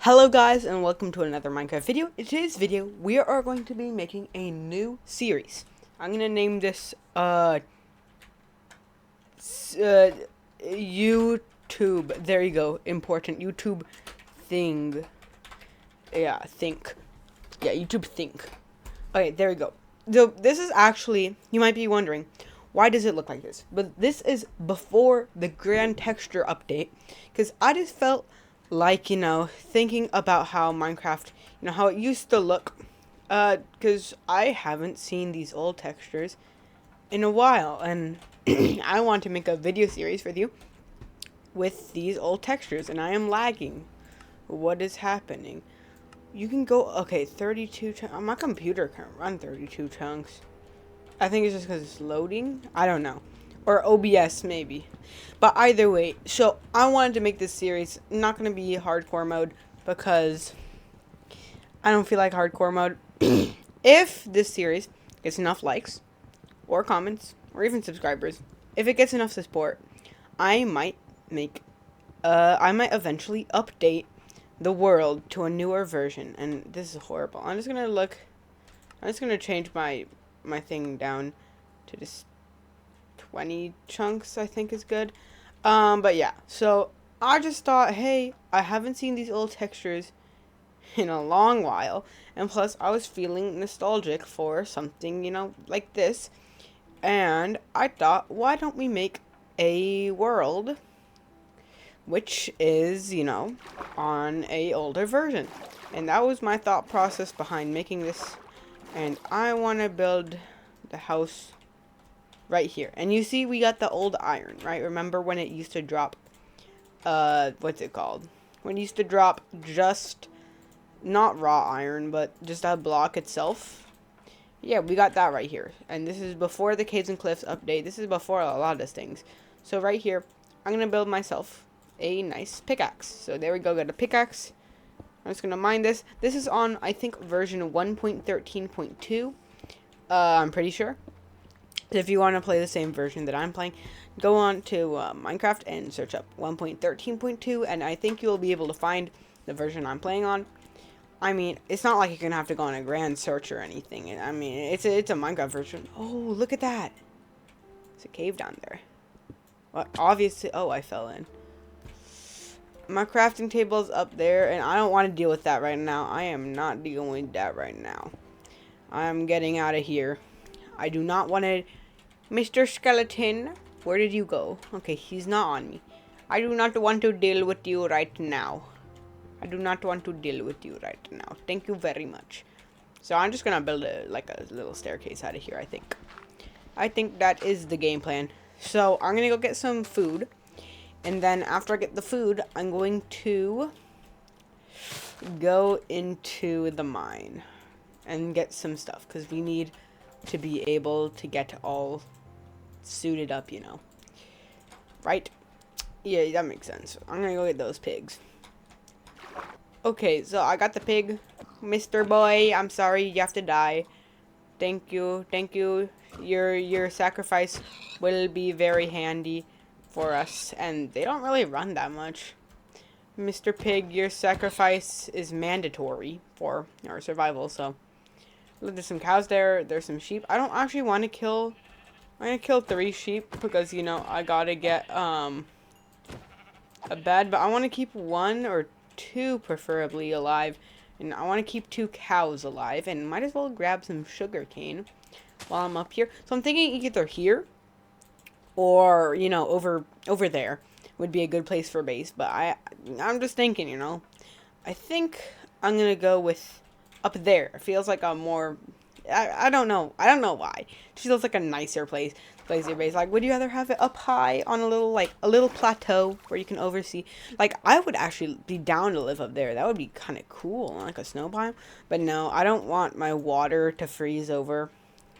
Hello guys and welcome to another Minecraft video. In today's video, we are going to be making a new series. I'm going to name this YouTube. There you go. Important YouTube thing. Yeah, think. Yeah, YouTube think. Okay, there we go. So this is actually, you might be wondering, why does it look like this? But this is before the grand texture update, because I just felt like, thinking about how Minecraft, how it used to look, because I haven't seen these old textures in a while, and I want to make a video series with you with these old textures, and I am lagging. What is happening? You can go, okay, 32 chunks. My computer can run 32 chunks. I think it's just because it's loading. I don't know. Or OBS, maybe. But either way, so I wanted to make this series not going to be hardcore mode because I don't feel like hardcore mode. If this series gets enough likes or comments or even subscribers, if it gets enough support, I might eventually update the world to a newer version. And this is horrible. I'm just going to change my thing down to just 20 chunks, I think is good. But yeah, so I just thought, hey, I haven't seen these old textures in a long while, and plus I was feeling nostalgic for something, like this, and I thought, why don't we make a world which is, on a older version? And that was my thought process behind making this, and I want to build the house right here. And you see we got the old iron, right? Remember when it used to drop, what's it called? When it used to drop just, not raw iron, but just that block itself. Yeah, we got that right here. And this is before the Caves and Cliffs update. This is before a lot of things. So right here, I'm going to build myself a nice pickaxe. So there we go, got a pickaxe. I'm just going to mine this. This is on, I think, version 1.13.2. I'm pretty sure. If you want to play the same version that I'm playing, go on to Minecraft and search up 1.13.2, and I think you'll be able to find the version I'm playing on. I mean, it's not like you're going to have to go on a grand search or anything. I mean, it's a Minecraft version. Oh, look at that. There's a cave down there. Well, obviously, oh, I fell in. My crafting table's up there, and I don't want to deal with that right now. I am not dealing with that right now. I'm getting out of here. I do not want to... Mr. Skeleton, where did you go? Okay, he's not on me. I do not want to deal with you right now. I do not want to deal with you right now. Thank you very much. So I'm just going to build a little staircase out of here, I think. I think that is the game plan. So I'm going to go get some food. And then after I get the food, I'm going to go into the mine and get some stuff, because we need to be able to get all suited up, right? Yeah, that makes sense. I'm gonna go get those pigs. Okay, so I got the pig. Mr. Boy, I'm sorry you have to die. Thank you. Your sacrifice will be very handy for us, and they don't really run that much. Mr. Pig, your sacrifice is mandatory for our survival, so there's some cows there. There's some sheep. I don't actually want to kill... I'm going to kill 3 sheep because, I got to get a bed. But I want to keep 1 or 2 preferably alive. And I want to keep 2 cows alive. And might as well grab some sugar cane while I'm up here. So I'm thinking either here or, over there would be a good place for base. But I'm just thinking, I think I'm going to go with... up there. It feels like a more... I don't know. I don't know why. It just feels like a nicer place your base. Like, would you rather have it up high on a little plateau where you can oversee? Like, I would actually be down to live up there. That would be kind of cool, like a snow biome. But no, I don't want my water to freeze over.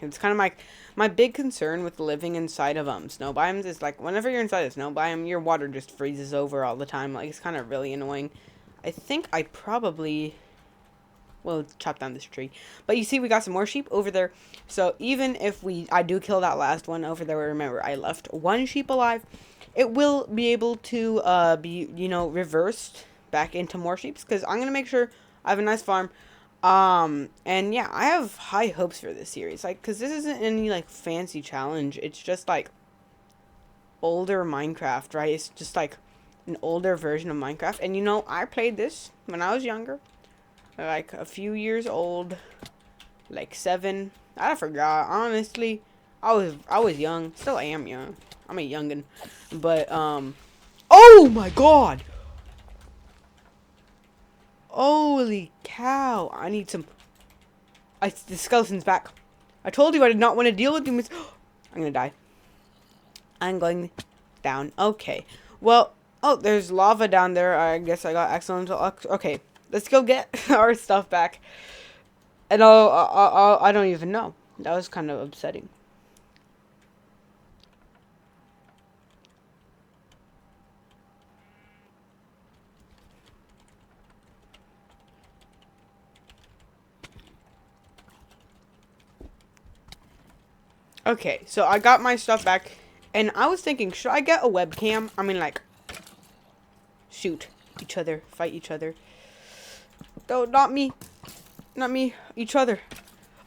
It's kind of my big concern with living inside of snow biomes is, like, whenever you're inside a snow biome, your water just freezes over all the time. Like, it's kind of really annoying. I think I probably... Well, let's chop down this tree. But you see, we got some more sheep over there. So even if I do kill that last one over there, remember, I left 1 sheep alive. It will be able to be, reversed back into more sheep because I'm gonna make sure I have a nice farm. And yeah, I have high hopes for this series, like, because this isn't any like fancy challenge. It's just like older Minecraft, right? It's just like an older version of Minecraft. And you know, I played this when I was younger, like a few years old, like 7. I forgot, honestly. I was young, still am young. I'm a youngin, but oh my god! Holy cow! I need some. The skeleton's back. I told you I did not want to deal with him. I'm gonna die. I'm going down. Okay. Well, oh, there's lava down there. I guess I got excellent luck. Okay, let's go get our stuff back. And I don't even know. That was kind of upsetting. Okay, so I got my stuff back, and I was thinking, should I get a webcam? I mean, like, shoot each other, fight each other. No, not me. Not me. Each other.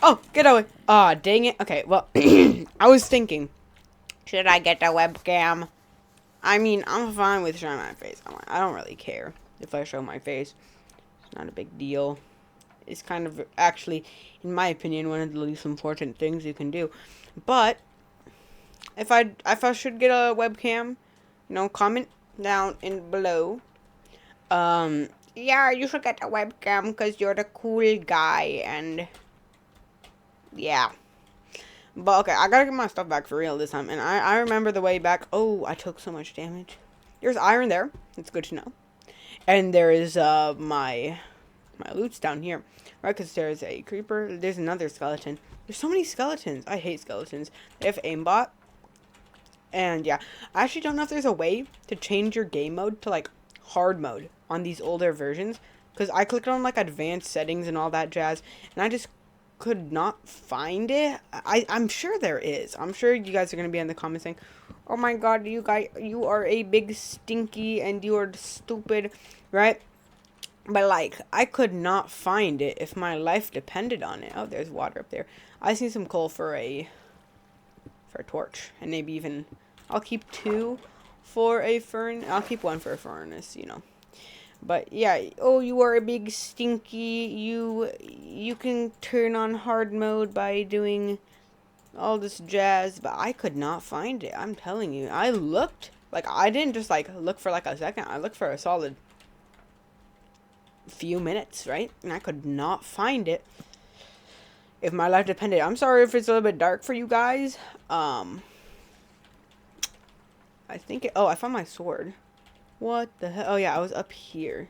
Oh, get away. Ah, dang it. Okay, well, I was thinking, should I get a webcam? I mean, I'm fine with showing my face. I don't really care if I show my face. It's not a big deal. It's kind of, actually, in my opinion, one of the least important things you can do. But if I should get a webcam, you know, comment down in below. Yeah, you should get a webcam because you're the cool guy, and yeah. But okay, I gotta get my stuff back for real this time. And I remember the way back. Oh, I took so much damage. There's iron there. It's good to know. And there is my loot's down here, right? Because there's a creeper. There's another skeleton. There's so many skeletons. I hate skeletons. They have aimbot. And yeah, I actually don't know if there's a way to change your game mode to like hard mode on these older versions. Because I clicked on like advanced settings and all that jazz, and I just could not find it. I'm sure there is. I'm sure you guys are gonna be in the comments saying, "Oh my god, you guys, you are a big stinky and you are stupid," right? But like, I could not find it if my life depended on it. Oh, there's water up there. I see some coal for a torch, and maybe even I'll keep 2 for a furnace. I'll keep 1 for a furnace, you know. But yeah, oh, you are a big stinky. You can turn on hard mode by doing all this jazz, but I could not find it. I'm telling you, I looked. Like, I didn't just like look for like a second. I looked for a solid few minutes, right? And I could not find it. If my life depended. I'm sorry if it's a little bit dark for you guys. I think it, oh, I found my sword. What the hell? Oh yeah, I was up here.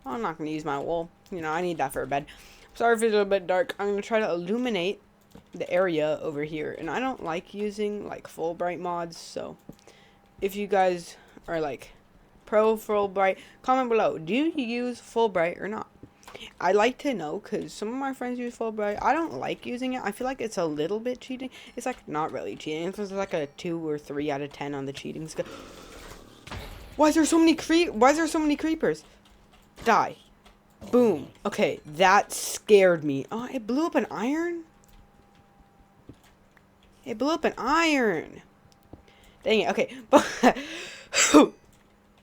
I'm not gonna use my wool. You know, I need that for a bed. Sorry if it's a little bit dark. I'm gonna try to illuminate the area over here. And I don't like using like full bright mods, so if you guys are like pro full bright, comment below. Do you use full bright or not? I like to know, because some of my friends use full bright. I don't like using it. I feel like it's a little bit cheating. It's like not really cheating. It's like a 2 or 3 out of 10 on the cheating scale. Why is there so many creepers? Die. Boom. Okay, that scared me. Oh, it blew up an iron? It blew up an iron. Dang it. Okay.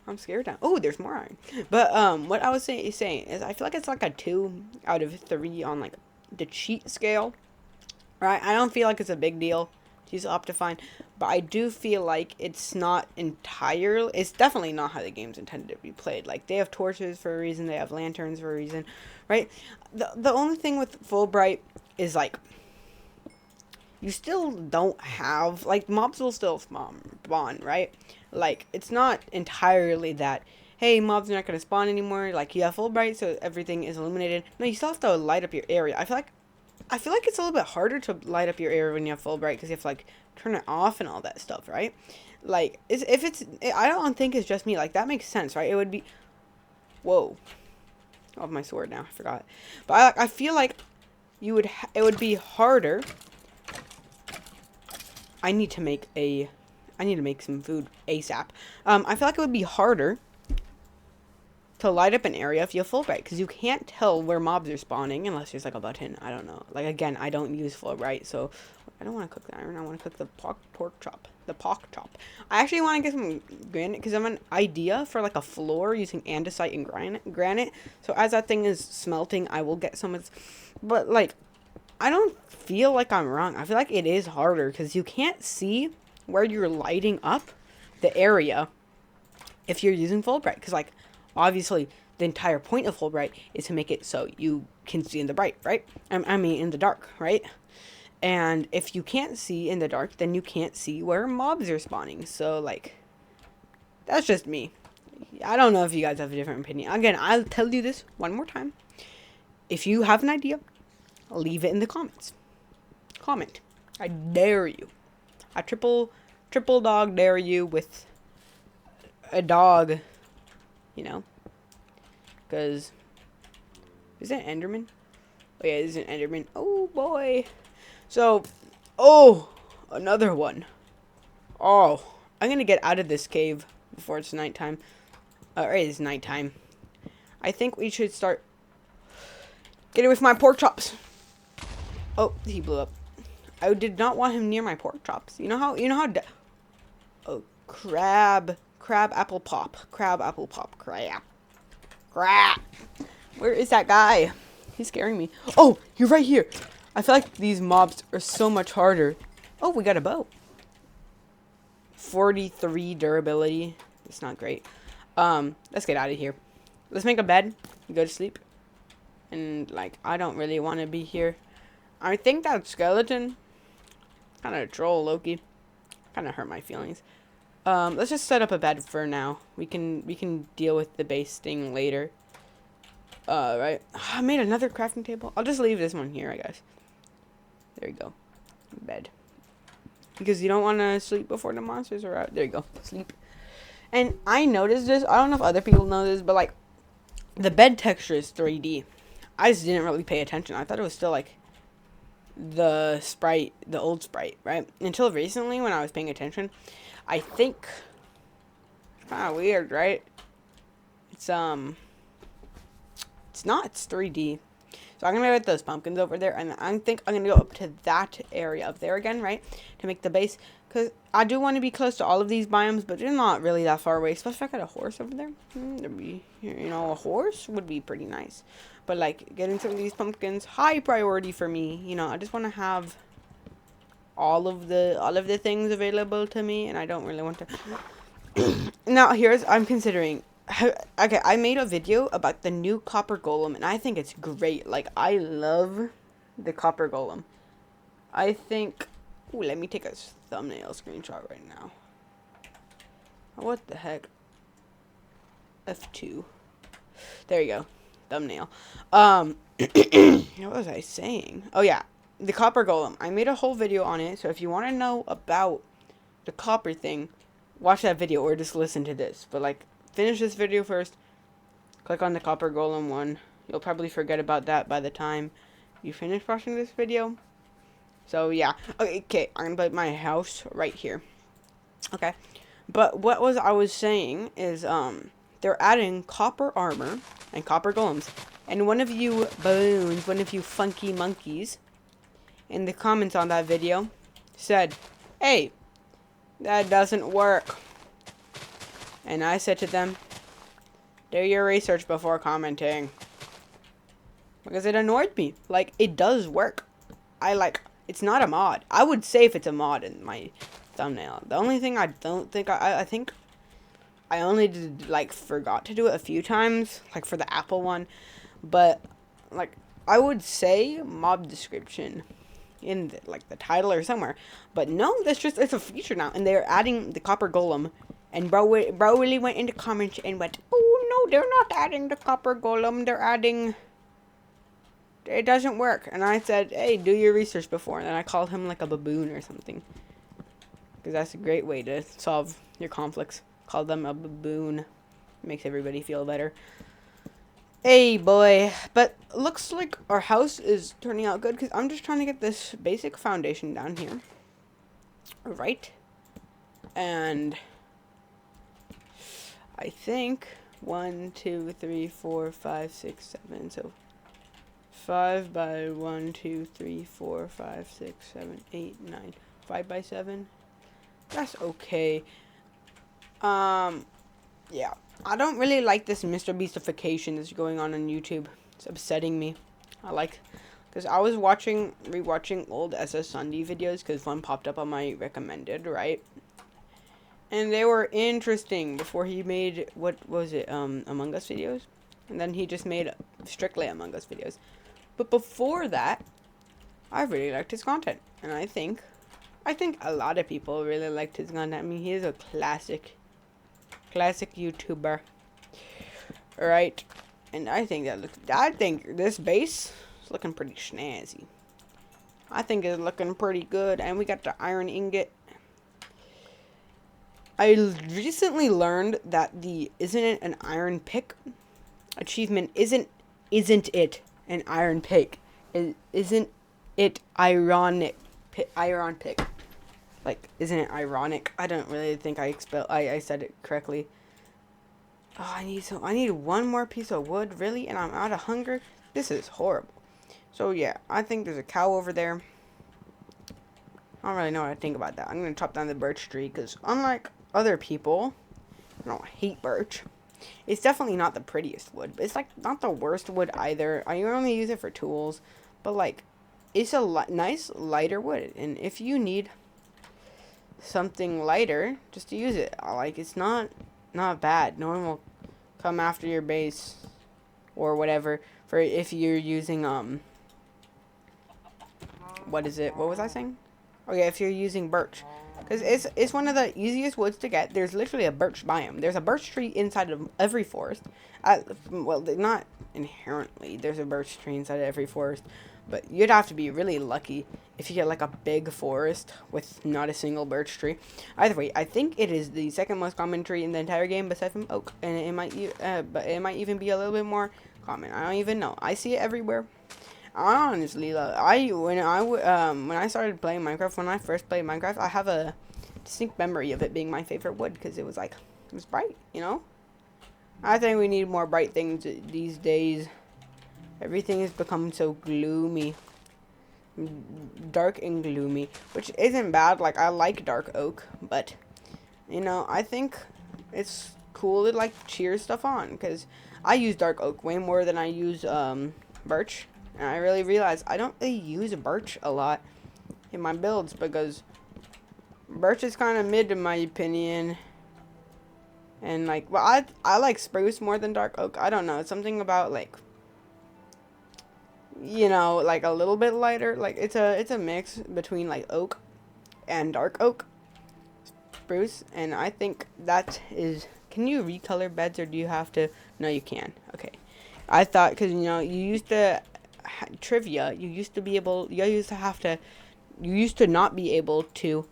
I'm scared now. Oh, there's more iron. But what I was saying is I feel like it's like a 2 out of 3 on like the cheat scale. Right? I don't feel like it's a big deal to use Optifine, but I do feel like it's not entirely. It's definitely not how the game's intended to be played. Like, they have torches for a reason. They have lanterns for a reason, right? The only thing with full bright is like, you still don't have, like, mobs will still spawn, right? Like, it's not entirely that, hey, mobs are not going to spawn anymore. Like, you have full bright, so everything is illuminated. No, you still have to light up your area. I feel like it's a little bit harder to light up your area when you have full bright, because you have to, like, turn it off and all that stuff, right? Like, I don't think it's just me. Like, that makes sense, right? It would be, whoa. I have my sword now. I forgot. But I feel like it would be harder. I need to make some food ASAP. I feel like it would be harder to light up an area if you have full bright, because you can't tell where mobs are spawning unless there's like a button. I don't know. Like, again, I don't use full bright, so I don't want to cook the iron. I want to cook the pork chop. The pork chop. I actually want to get some granite because I have an idea for like a floor using andesite and granite. So as that thing is smelting, I will get some of. But like, I don't feel like I'm wrong. I feel like it is harder because you can't see where you're lighting up the area if you're using full bright. Because like, obviously, the entire point of full bright is to make it so you can see in the bright, right? I mean, in the dark, right? And if you can't see in the dark, then you can't see where mobs are spawning. So, like, that's just me. I don't know if you guys have a different opinion. Again, I'll tell you this one more time. If you have an idea, leave it in the comments. Comment. I dare you. I triple dog dare you with a dog, you know. Because, is that Enderman? Oh, yeah, it is an Enderman. Oh, boy. So, oh, another one. Oh, I'm going to get out of this cave before it's nighttime. Or it is nighttime. I think we should start getting with my pork chops. Oh, he blew up. I did not want him near my pork chops. You know how, oh, crab apple pop. Crab. Where is that guy? He's scaring me. Oh, you're right here. I feel like these mobs are so much harder. Oh, we got a bow. 43 durability. It's not great. Let's get out of here. Let's make a bed and go to sleep. And, like, I don't really want to be here. I think that skeleton kind of troll Loki. Kind of hurt my feelings. Let's just set up a bed for now. We can deal with the base thing later. Right. I made another crafting table. I'll just leave this one here, I guess. There you go. Bed. Because you don't want to sleep before the monsters are out. There you go. Sleep. And I noticed this. I don't know if other people know this, but like, the bed texture is 3D. I just didn't really pay attention. I thought it was still like the sprite, the old sprite, right? Until recently when I was paying attention. I think it's kind of weird, right? It's not, it's 3D. So I'm going to get those pumpkins over there, and I think I'm going to go up to that area up there again, right, to make the base, because I do want to be close to all of these biomes, but they're not really that far away, especially if I got a horse over there. There'd be, you know, a horse would be pretty nice, but, like, getting some of these pumpkins, high priority for me, you know, I just want to have all of the things available to me, and I don't really want to. Now, I'm considering. Okay, I made a video about the new copper golem, and I think it's great. Like, I love the copper golem. I think. Ooh, let me take a thumbnail screenshot right now. What the heck? F2. There you go. Thumbnail. What was I saying? Oh yeah, the copper golem. I made a whole video on it, so if you want to know about the copper thing, watch that video or just listen to this. But like, finish this video first. Click on the copper golem one. You'll probably forget about that by the time you finish watching this video. So yeah. Okay, I'm gonna put my house right here. Okay. But what I was saying is they're adding copper armor and copper golems. And one of you balloons, one of you funky monkeys in the comments on that video said, "Hey, that doesn't work." And I said to them, do your research before commenting. Because it annoyed me. Like, it does work. It's not a mod. I would say if it's a mod in my thumbnail. The only thing I don't think, I think I only did, like, forgot to do it a few times. Like, for the Apple one. But, like, I would say mob description in, the title or somewhere. But no, it's a feature now. And they're adding the copper golem. And bro really went into comments and went, "Oh no, they're not adding the copper golem. They're adding. It doesn't work." And I said, "Hey, do your research before." And then I called him like a baboon or something, because that's a great way to solve your conflicts. Call them a baboon. It makes everybody feel better. Hey boy, but looks like our house is turning out good because I'm just trying to get this basic foundation down here, right? And I think 1, 2, 3, 4, 5, 6, 7. So 5 by 1, 2, 3, 4, 5, 6, 7, 8, 9. 5 by 7. That's okay. Yeah. I don't really like this Mr. Beastification that's going on YouTube. It's upsetting me. Because I was rewatching old SS Sunday videos because one popped up on my recommended, right? And they were interesting before he made, what was it, Among Us videos? And then he just made strictly Among Us videos. But before that, I really liked his content. And I think a lot of people really liked his content. I mean, he is a classic YouTuber. Alright. And I think this base is looking pretty snazzy. I think it's looking pretty good. And we got the iron ingot. I recently learned that the isn't it an iron pick achievement isn't it an iron pick? Isn't it ironic? Iron pick. Like, isn't it ironic? I don't really think I said it correctly. Oh, I need one more piece of wood, really, and I'm out of hunger. This is horrible. So yeah, I think there's a cow over there. I don't really know what I think about that. I'm gonna chop down the birch tree because unlike other people, I don't hate birch. It's definitely not the prettiest wood, but it's like not the worst wood either. I only use it for tools, but like it's a nice lighter wood, and if you need something lighter, just to use it. Like it's not bad. No one will come after your base or whatever for if you're using what is it? What was I saying? Oh yeah, if you're using birch. Because it's one of the easiest woods to get. There's literally a birch biome. There's a birch tree inside of every forest. Well, not inherently. There's a birch tree inside of every forest. But you'd have to be really lucky if you get like a big forest with not a single birch tree. Either way, I think it is the second most common tree in the entire game beside from oak. And it might even be a little bit more common. I don't even know. I see it everywhere. Honestly, when I started playing Minecraft, when I first played Minecraft, I have a distinct memory of it being my favorite wood because it was bright, you know? I think we need more bright things these days. Everything has become so gloomy. Dark and gloomy, which isn't bad. Like, I like dark oak, but, you know, I think it's cool to, like, cheer stuff on because I use dark oak way more than I use, birch. And I really realized I don't really use birch a lot in my builds because birch is kind of mid in my opinion. And like, well, I like spruce more than dark oak. I don't know. It's something about like, you know, like a little bit lighter. Like it's a mix between like oak and dark oak, spruce. And I think that is. Can you recolor beds or do you have to? No, you can. Okay. I thought because you know you used to. Trivia, you used to not be able to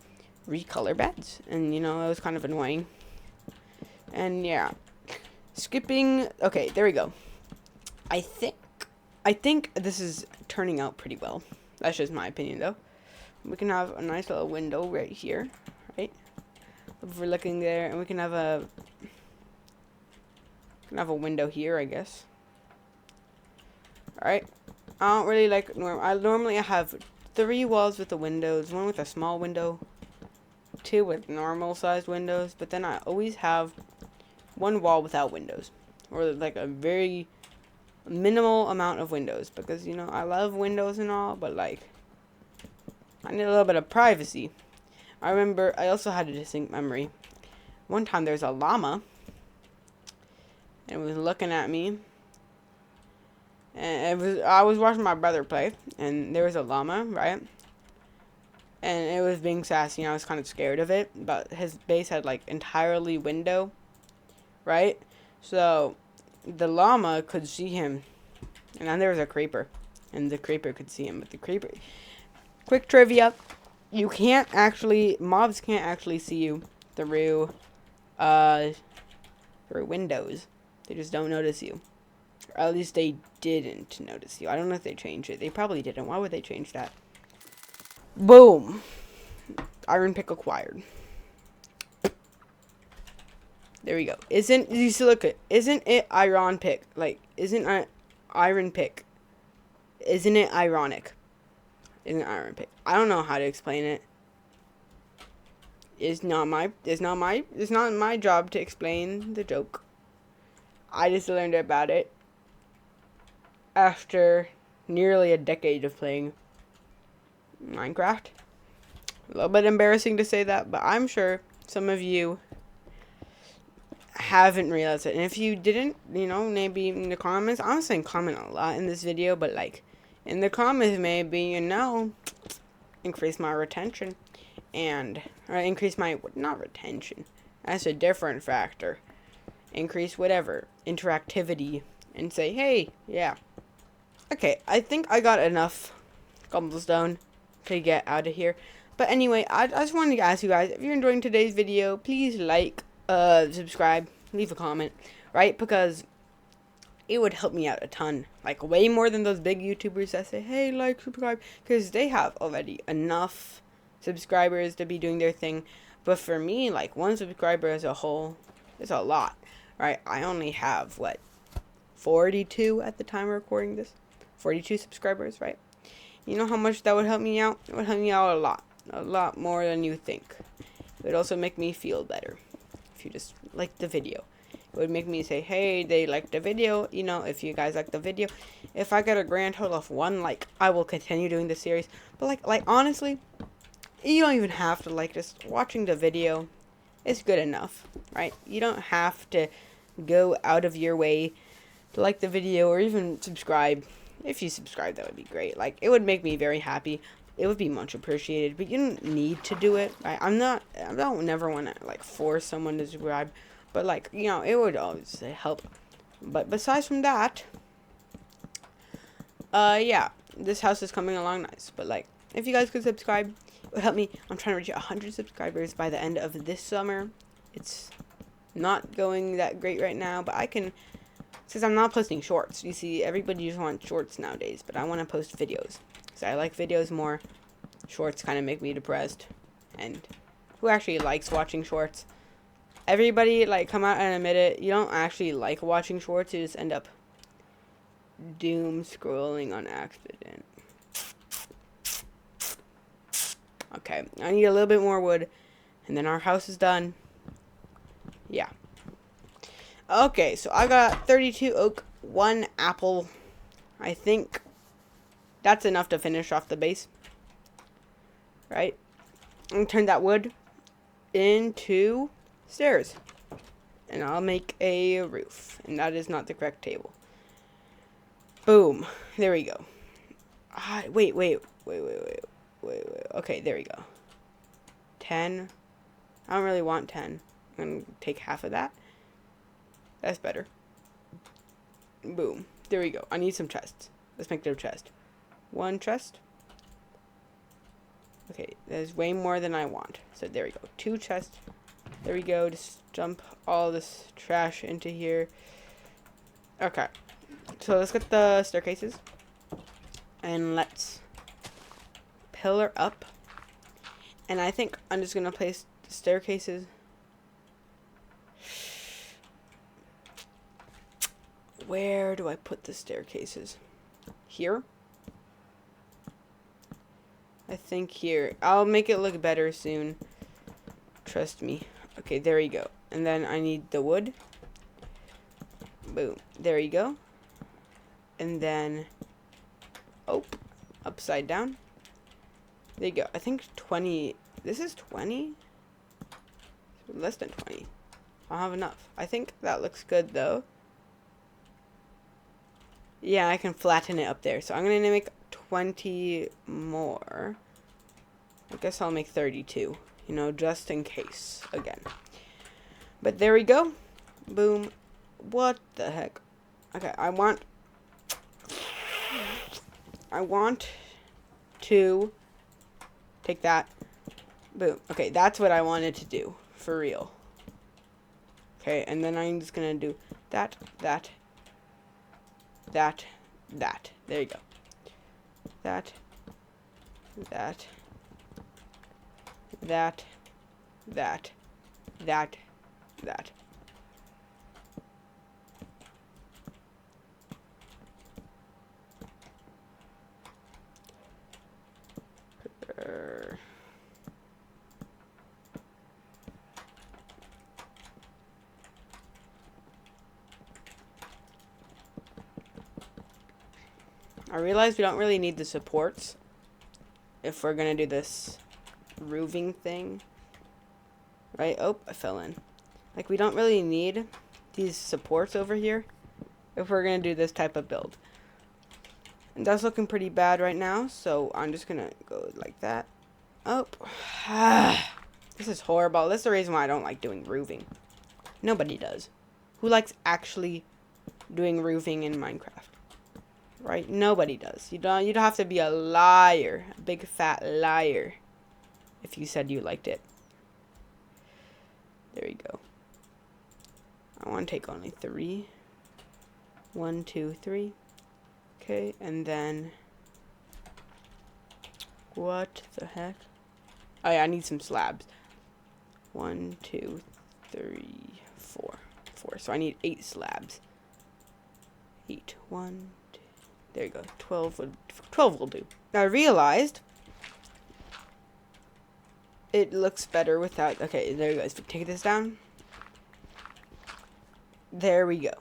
recolor beds, and you know it was kind of annoying. And yeah, skipping. Okay, there we go. I think this is turning out pretty well. That's just my opinion, though. We can have a nice little window right here, right? If we're looking there, and we can have a window here, I guess. All right. I don't really like normally have 3 walls with the windows, 1 with a small window, 2 with normal sized windows, but then I always have 1 wall without windows, or like a very minimal amount of windows, because you know I love windows and all, but like I need a little bit of privacy. I remember I also had a distinct memory. One time there's a llama, and it was looking at me. And I was watching my brother play, and there was a llama, right? And it was being sassy, and I was kind of scared of it, but his base had, like, entirely window, right? So, the llama could see him, and then there was a creeper, and the creeper could see him, but the creeper... Quick trivia, mobs can't actually see you through windows. They just don't notice you. Or at least they didn't notice you. I don't know if they changed it. They probably didn't. Why would they change that? Boom. Iron pick acquired. There we go. Isn't you see, look it? Isn't it iron pick? Like, isn't it iron pick? Isn't it ironic? Isn't it iron pick? I don't know how to explain it. It's not my job to explain the joke. I just learned about it after nearly a decade of playing Minecraft. A little bit embarrassing to say that, but I'm sure some of you haven't realized it. And if you didn't, maybe in the comments, I'm saying comment a lot in this video, but like in the comments, maybe, increase my retention or increase my, not retention, that's a different factor. Increase whatever, interactivity, and say, hey, yeah. Okay, I think I got enough cobblestone to get out of here. But anyway, I just wanted to ask you guys, if you're enjoying today's video, please like, subscribe, leave a comment, right? Because it would help me out a ton. Like, way more than those big YouTubers that say, hey, like, subscribe. Because they have already enough subscribers to be doing their thing. But for me, like, one subscriber as a whole is a lot, right? I only have, 42 at the time of recording this? 42 subscribers, right? You know how much that would help me out? It would help me out a lot. A lot more than you think. It would also make me feel better if you just liked the video. It would make me say, hey, they liked the video. If you guys like the video. If I get a grand total of 1 like, I will continue doing the series. But like honestly, you don't even have to like this. Watching the video is good enough, right? You don't have to go out of your way to like the video or even subscribe. If you subscribe, that would be great. Like, it would make me very happy. It would be much appreciated, but you don't need to do it, right? I don't never want to, like, force someone to subscribe, but, like, it would always help. But besides from that, yeah, this house is coming along nice, but, like, if you guys could subscribe, it would help me. I'm trying to reach 100 subscribers by the end of this summer. It's not going that great right now, but I can, since I'm not posting shorts. You see, everybody just wants shorts nowadays, but I want to post videos. So I like videos more. Shorts kind of make me depressed. And who actually likes watching shorts? Everybody, like, come out and admit it. You don't actually like watching shorts. You just end up doom scrolling on accident. Okay, I need a little bit more wood. And then our house is done. Yeah. Okay, so I got 32 oak, 1 apple. I think that's enough to finish off the base. Right? And turn that wood into stairs. And I'll make a roof. And that is not the correct table. Boom. There we go. Wait. Okay, there we go. 10. I don't really want 10. I'm going to take half of that. That's better. Boom. There we go. I need some chests. Let's make the chest. 1 chest. Okay, there's way more than I want. So there we go. 2 chests. There we go. Just dump all this trash into here. Okay. So let's get the staircases. And let's pillar up. And I think I'm just going to place the staircases. Where do I put the staircases? Here? I think here. I'll make it look better soon. Trust me. Okay, there we go. And then I need the wood. Boom. There you go. And then, oh, upside down. There you go. I think 20. This is 20? Less than 20. I'll have enough. I think that looks good, though. Yeah, I can flatten it up there. So I'm going to make 20 more. I guess I'll make 32. Just in case. Again. But there we go. Boom. What the heck? Okay, I want to take that. Boom. Okay, that's what I wanted to do. For real. Okay, and then I'm just going to do that. There you go. That. I realize we don't really need the supports if we're gonna do this roofing thing. Right? Oh, I fell in. Like, we don't really need these supports over here if we're gonna do this type of build. And that's looking pretty bad right now, so I'm just gonna go like that. Oh. This is horrible. That's the reason why I don't like doing roofing. Nobody does. Who likes actually doing roofing in Minecraft? Right? Nobody does. You'd have to be a liar. A big fat liar. If you said you liked it. There you go. I want to take only 3. 1, 2, 3. Okay, and then... What the heck? Oh yeah, I need some slabs. 1, 2, 3, 4. 4. So I need 8 slabs. 8. 1, 2. There you go. 12 will do. Now I realized it looks better without... Okay, there you go. Let's take this down. There we go.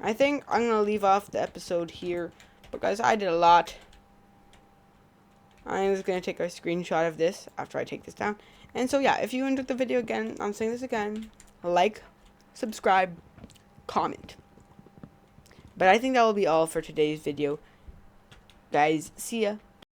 I think I'm going to leave off the episode here. But guys, I did a lot. I'm just going to take a screenshot of this after I take this down. And so yeah, if you enjoyed the video again, I'm saying this again. Like, subscribe, comment. But I think that will be all for today's video. Guys, see ya.